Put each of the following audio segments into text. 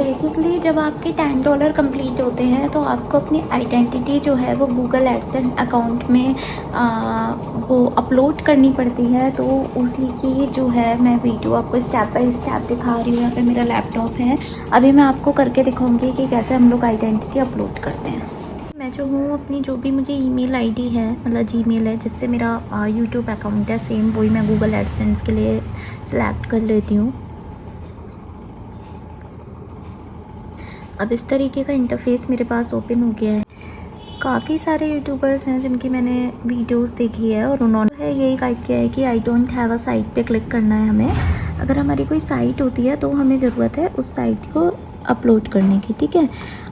Basically जब आपके $10 complete होते हैं तो आपको अपनी आइडेंटिटी जो है वो गूगल एडसेंस अकाउंट में वो अपलोड करनी पड़ती है। तो उसी की जो है मैं वीडियो आपको स्टेप बाय स्टेप दिखा रही हूँ। यहाँ पे मेरा लैपटॉप है, अभी मैं आपको करके दिखाऊंगी कि कैसे हम लोग आइडेंटिटी अपलोड करते हैं। मैं जो हूँ अपनी जो भी मुझे ईमेल आईडी है, मतलब जीमेल है जिससे मेरा यूट्यूब अकाउंट है, सेम वही मैं गूगल एडसेंस के लिए सिलेक्ट कर लेती हूँ। अब इस तरीके का इंटरफेस मेरे पास ओपन हो गया है। काफ़ी सारे यूट्यूबर्स हैं जिनकी मैंने वीडियोस देखी है और उन्होंने यही गाइड किया है कि I don't have a site पे क्लिक करना है हमें। अगर हमारी कोई साइट होती है तो हमें ज़रूरत है उस साइट को अपलोड करने की, ठीक है।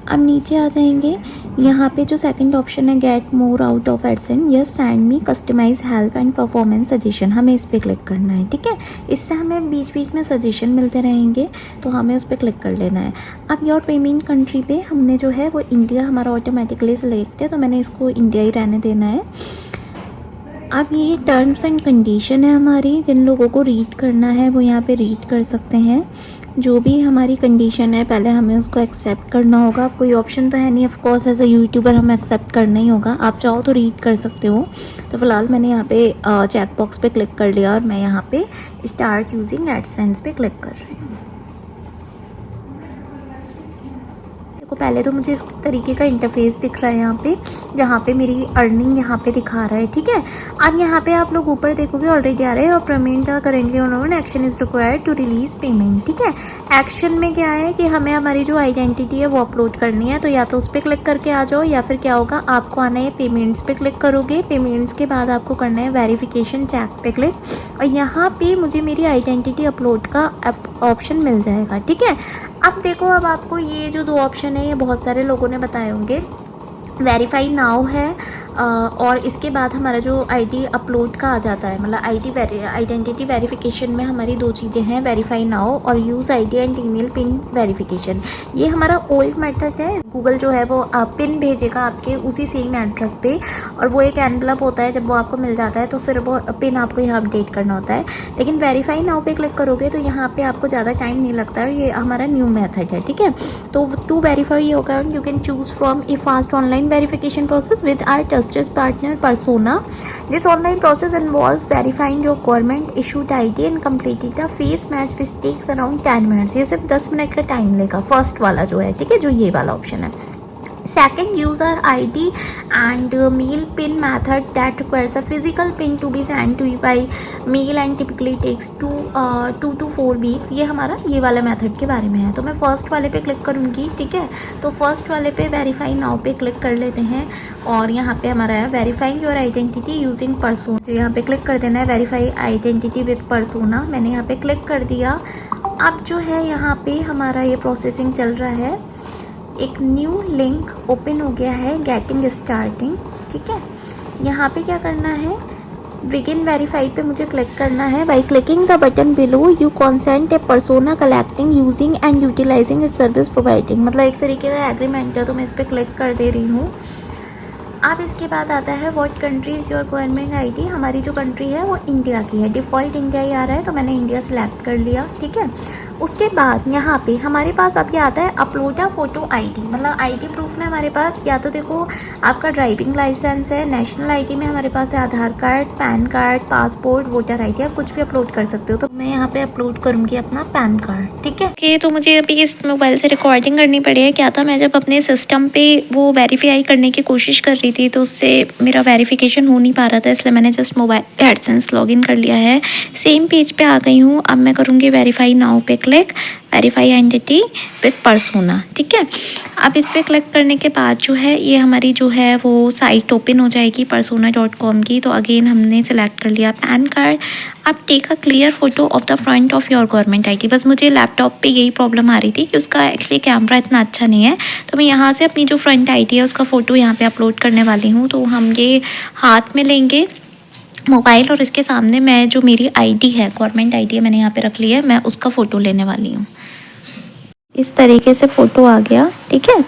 अब नीचे आ जाएंगे, यहाँ पे जो सेकंड ऑप्शन है get more out of AdSense, yes send me customise help and performance suggestion, हमें इस पर क्लिक करना है, ठीक है। इससे हमें बीच बीच में सजेशन मिलते रहेंगे तो हमें उस पर क्लिक कर लेना है। अब योर पेमेंट कंट्री पे हमने जो है वो इंडिया हमारा ऑटोमेटिकली सिलेक्ट है, तो मैंने इसको इंडिया ही रहने देना है। अब ये टर्म्स एंड कंडीशन है हमारी, जिन लोगों को रीड करना है वो यहाँ पे रीड कर सकते हैं। जो भी हमारी कंडीशन है पहले हमें उसको एक्सेप्ट करना होगा, कोई ऑप्शन तो है नहीं, of course as a YouTuber हमें एक्सेप्ट करना ही होगा। आप चाहो तो रीड कर सकते हो। तो फिलहाल मैंने यहाँ पे चेक बॉक्स पे क्लिक कर लिया और मैं यहाँ पे स्टार्ट यूजिंग एडसेंस पे क्लिक कर रही हूँ। देखो पहले तो मुझे इस तरीके का इंटरफेस दिख रहा है यहाँ पे, जहाँ पे मेरी अर्निंग यहाँ पे दिखा रहा है, ठीक है। अब यहाँ पे आप लोग ऊपर देखोगे ऑलरेडी आ रहा है और payment currently on action is required to release payment, ठीक है। एक्शन में क्या है कि हमें हमारी जो आइडेंटिटी है वो अपलोड करनी है, तो या तो उस पर क्लिक करके आ जाओ या फिर क्या होगा आपको आना है पेमेंट्स पे क्लिक करोगे। पेमेंट्स के बाद आपको करना है वेरिफिकेशन चेक पे क्लिक, और यहाँ पे मुझे मेरी आइडेंटिटी अपलोड का ऑप्शन मिल जाएगा, ठीक है। अब देखो, अब आपको ये जो दो ऑप्शन है ये बहुत सारे लोगों ने बताए होंगे। वेरीफाई नाउ है और इसके बाद हमारा जो आईडी अपलोड का आ जाता है, मतलब आइडेंटिटी वेरिफिकेशन में हमारी दो चीज़ें हैं, वेरीफाई नाउ और use ID and email pin verification. ये हमारा ओल्ड मेथड है। गूगल जो है वो पिन भेजेगा आपके उसी सेम एड्रेस पे, और वो एक एनवलप होता है, जब वो आपको मिल जाता है तो फिर वो पिन आपको यहाँ अपडेट करना होता है। लेकिन वेरीफाई नाउ पे क्लिक करोगे तो यहाँ पे आपको ज़्यादा टाइम नहीं लगता है, ये हमारा न्यू मेथड है, ठीक है। तो to verify your account you can choose from a fast online verification process with our trusted partner Persona. This online process involves verifying your government issued ID and completing the face match which takes around 10 minutes. ये सिर्फ 10 minute का time लेगा first वाला जो है, ठीक है, जो ये वाला ऑप्शन है। Second, user ID and mail pin method that requires a physical pin to be sent to you by mail and typically takes 2 to 4 weeks. ये हमारा ये वाला मेथड के बारे में है। तो मैं फर्स्ट वाले पे क्लिक करूँगी, ठीक है। तो फर्स्ट वाले पे वेरीफाई नाउ पे क्लिक कर लेते हैं और यहाँ पे हमारा है verifying your identity using persona. तो यहाँ पे क्लिक कर देना है वेरीफाई आइडेंटिटी विद परसोना। मैंने यहाँ पे क्लिक कर दिया। अब जो है यहाँ पे हमारा ये प्रोसेसिंग चल रहा है। एक न्यू लिंक ओपन हो गया है, गेटिंग स्टार्टिंग, ठीक है। यहाँ पे क्या करना है, बिगिन वेरीफाई पे मुझे क्लिक करना है। By clicking the button below you consent a persona collecting using and utilising it service providing, मतलब एक तरीके का एग्रीमेंट है, तो मैं इस पर क्लिक कर दे रही हूँ। अब इसके बाद आता है what country is your government ID. हमारी जो कंट्री है वो इंडिया की है, डिफ़ॉल्ट इंडिया ही आ रहा है, तो मैंने इंडिया सेलेक्ट कर लिया, ठीक है। उसके बाद यहाँ पे हमारे पास अब ये आता है अपलोड अ फोटो आईडी, मतलब आईडी प्रूफ में हमारे पास या तो देखो आपका ड्राइविंग लाइसेंस है, नेशनल आईडी में हमारे पास है Aadhaar card, PAN card, passport, voter ID, आप कुछ भी अपलोड कर सकते हो। तो मैं यहाँ पे अपलोड करूँगी अपना पैन कार्ड, ठीक है। ओके, तो मुझे अभी इस मोबाइल से रिकॉर्डिंग करनी पड़ी है। क्या था, मैं जब अपने सिस्टम पे वो वेरीफाई करने की कोशिश कर रही थी तो उससे मेरा वेरिफिकेशन हो नहीं पा रहा था, इसलिए मैंने जस्ट मोबाइल एडसेंस लॉगिन कर लिया है। सेम पेज पे आ गई हूँ। अब मैं करूँगी वेरीफाई नाउ पे click, verify identity with persona, ठीक है। अब इस पर क्लिक करने के बाद जो है ये हमारी जो है वो साइट ओपन हो जाएगी persona.com की। तो अगेन हमने सेलेक्ट कर लिया पैन कार्ड। अब take a clear photo of the front of your government ID. बस मुझे लैपटॉप पे यही प्रॉब्लम आ रही थी कि उसका एक्चुअली कैमरा इतना अच्छा नहीं है, तो मैं यहाँ से अपनी जो फ्रंट आईडी है उसका फ़ोटो यहाँ पे अपलोड करने वाली हूँ। तो हम ये हाथ में लेंगे मोबाइल और इसके सामने मैं जो मेरी आईडी है, गवर्नमेंट आईडी है, मैंने यहाँ पे रख ली है, मैं उसका फ़ोटो लेने वाली हूँ। इस तरीके से फ़ोटो आ गया, ठीक है।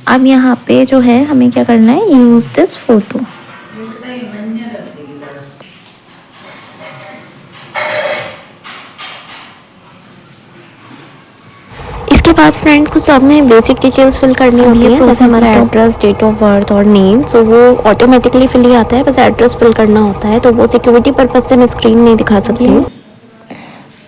अब यहाँ पे जो है हमें क्या करना है, यूज़ दिस फ़ोटो। इसके बाद फ्रेंड कुछ सब में बेसिक डिटेल्स फिल करनी होती है, जैसे हमारा एड्रेस, डेट ऑफ बर्थ और नेम। सो वो ऑटोमेटिकली फिल ही आता है, बस एड्रेस फिल करना होता है। तो वो सिक्योरिटी पर्पज से मैं स्क्रीन नहीं दिखा सकती हूँ।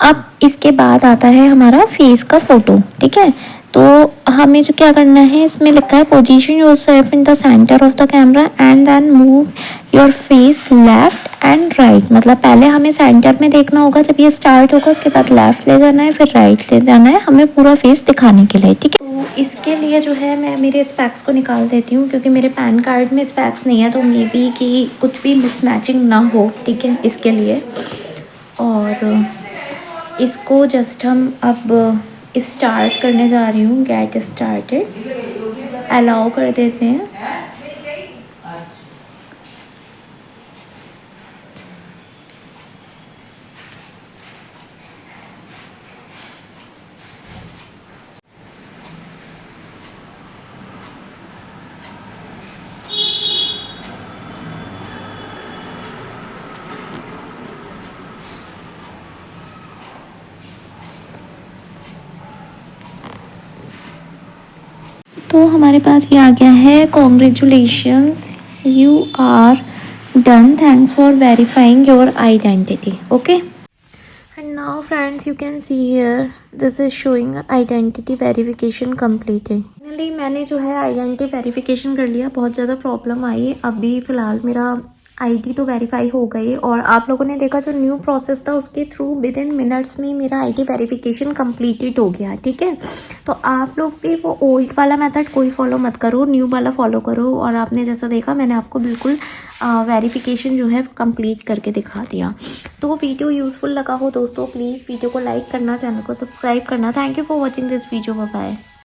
अब इसके बाद आता है हमारा फेस का फोटो, ठीक है। तो हमें जो क्या करना है, इसमें लिखा है position yourself in the centre of the camera and then move your face left and right. मतलब पहले हमें सेंटर में देखना होगा जब ये स्टार्ट होगा, उसके बाद लेफ्ट ले जाना है, फिर राइट ले जाना है, हमें पूरा फेस दिखाने के लिए, ठीक है। तो इसके लिए जो है मैं मेरे स्पेक्स को निकाल देती हूँ, क्योंकि मेरे पैन कार्ड में स्पेक्स नहीं है, तो मे बी कि कुछ भी मिसमैचिंग ना हो, ठीक है, इसके लिए। और इसको जस्ट हम अब स्टार्ट करने जा रही हूँ, गेट स्टार्टेड अलाउ कर देते हैं। तो हमारे पास ये आ गया है, congratulations you are done, thanks for verifying your identity, okay. And now friends you can see here this is showing identity verification completed. Finally मैंने जो है आइडेंटिटी वेरिफिकेशन कर लिया। बहुत ज़्यादा प्रॉब्लम आई, अभी फ़िलहाल मेरा आईडी तो वेरीफाई हो गई, और आप लोगों ने देखा जो न्यू प्रोसेस था उसके थ्रू विद इन मिनट्स में मेरा आईडी वेरिफिकेशन कंप्लीटेड हो गया, ठीक है। तो आप लोग भी वो ओल्ड वाला मेथड कोई फॉलो मत करो, न्यू वाला फॉलो करो। और आपने जैसा देखा, मैंने आपको बिल्कुल वेरिफिकेशन जो है कंप्लीट करके दिखा दिया। तो वीडियो यूज़फुल लगा हो दोस्तों, प्लीज़ वीडियो को लाइक करना, चैनल को सब्सक्राइब करना। Thank you for watching this video, bye bye.